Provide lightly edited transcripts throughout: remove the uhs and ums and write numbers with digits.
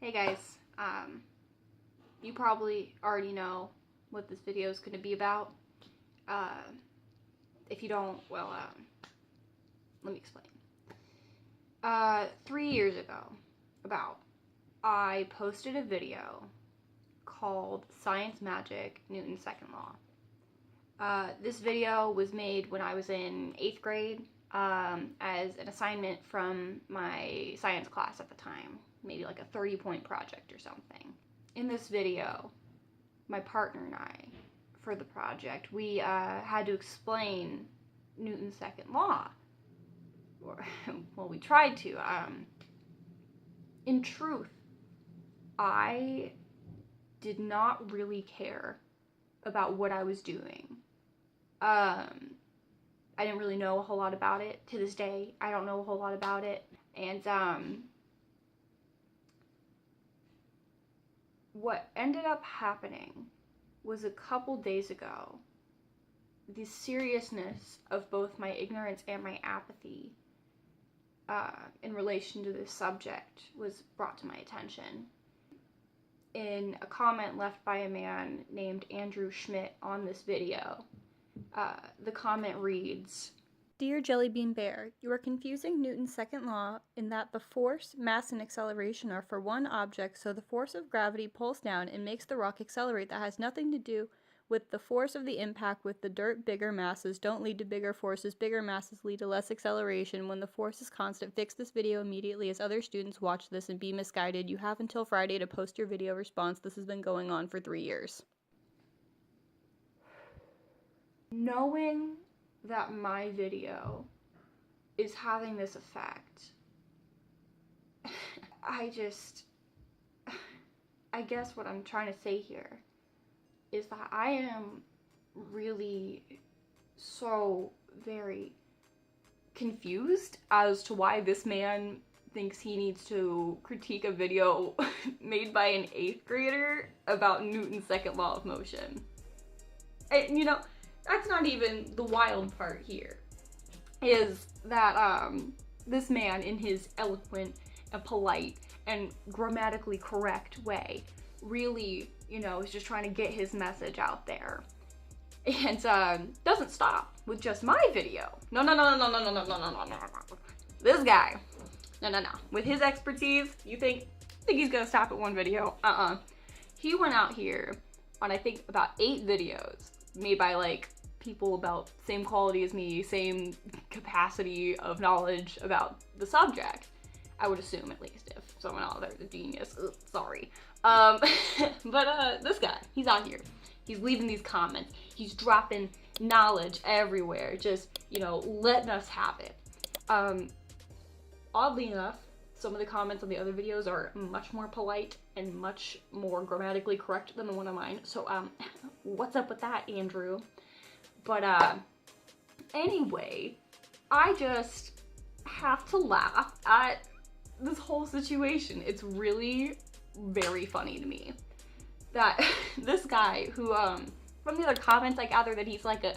Hey guys, you probably already know what this video is going to be about. If you don't, well, let me explain. 3 years ago, I posted a video called Science Magic, Newton's Second Law. This video was made when I was in 8th grade as an assignment from my science class at the time. Maybe like a 30-point project or something. In this video, my partner and I, for the project, we had to explain Newton's second law. Or, well, we tried to. In truth, I did not really care about what I was doing. I didn't really know a whole lot about it. To this day, I don't know a whole lot about it. And, what ended up happening was a couple days ago, the seriousness of both my ignorance and my apathy in relation to this subject was brought to my attention. In a comment left by a man named Schmidt on this video, the comment reads, Dear Jellybean Bear, you are confusing Newton's second law in that the force, mass, and acceleration are for one object, so the force of gravity pulls down and makes the rock accelerate. That has nothing to do with the force of the impact with the dirt. Bigger masses don't lead to bigger forces. Bigger masses lead to less acceleration. When the force is constant, fix this video immediately as other students watch this and be misguided. You have until Friday to post your video response. This has been going on for 3 years. Knowing that my video is having this effect, I guess what I'm trying to say here is that I am really so very confused as to why this man thinks he needs to critique a video made by an 8th grader about Newton's second law of motion. And, you know, that's not even the wild part here, is that this man, in his eloquent and polite and grammatically correct way, really, you know, is just trying to get his message out there. And doesn't stop with just my video. No. This guy, no. With his expertise, you think he's gonna stop at one video? He went out here on, I think, about 8 videos made by, like, people about same quality as me, same capacity of knowledge about the subject. I would assume, at least, if someone out there's a genius. Ugh, sorry. But this guy, he's out here. He's leaving these comments. He's dropping knowledge everywhere. Just, you know, letting us have it. Oddly enough, some of the comments on the other videos are much more polite and much more grammatically correct than the one of mine. So, what's up with that, Andrew? But, anyway, I just have to laugh at this whole situation. It's really very funny to me that this guy who, from the other comments, I gather that he's like a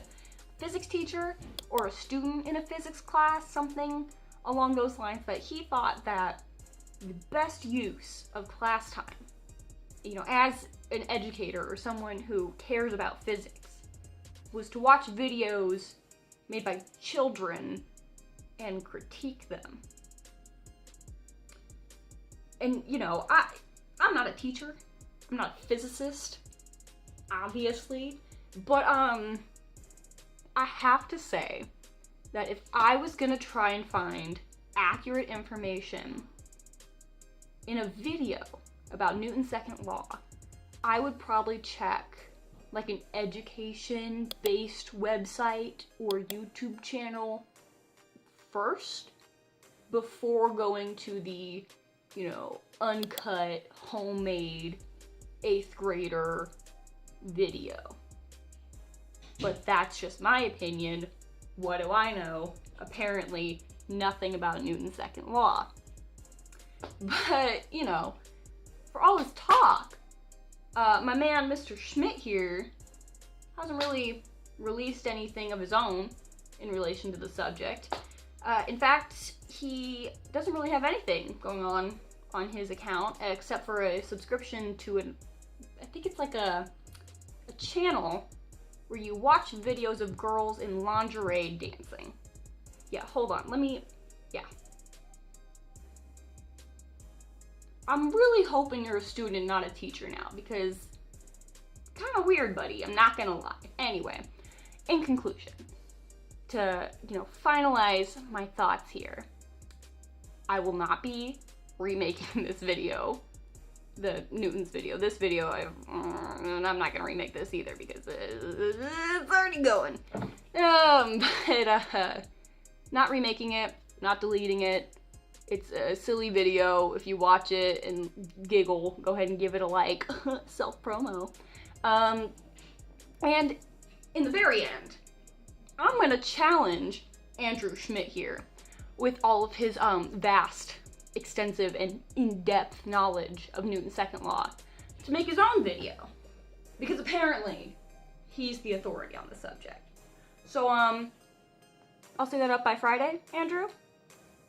physics teacher or a student in a physics class, something along those lines, that he thought that the best use of class time, you know, as an educator or someone who cares about physics, was to watch videos made by children and critique them. And, you know, I'm not a teacher. I'm not a physicist, obviously. But, I have to say that if I was gonna try and find accurate information in a video about Newton's second law, I would probably check like an education-based website or YouTube channel first before going to the, you know, uncut, homemade 8th grader video. But that's just my opinion. What do I know? Apparently nothing about Newton's second law. But, you know, for all his talk, my man, Mr. Schmidt here, hasn't really released anything of his own in relation to the subject. In fact, he doesn't really have anything going on on his account, except for a subscription to I think it's like a channel where you watch videos of girls in lingerie dancing. Yeah, hold on, yeah. I'm really hoping you're a student, not a teacher now, because kind of weird, buddy, I'm not gonna lie. Anyway, in conclusion, to, finalize my thoughts here, I will not be remaking this video, the Newton's video. This video, I'm not gonna remake this either because it's already going. Not remaking it, not deleting it. It's a silly video. If you watch it and giggle, go ahead and give it a like. Self-promo. And in the very end, I'm gonna challenge Andrew Schmidt here with all of his vast, extensive, and in-depth knowledge of Newton's second law to make his own video. Because apparently, he's the authority on the subject. So, I'll say that up by Friday, Andrew.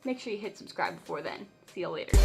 Make sure you hit subscribe before then. See you later.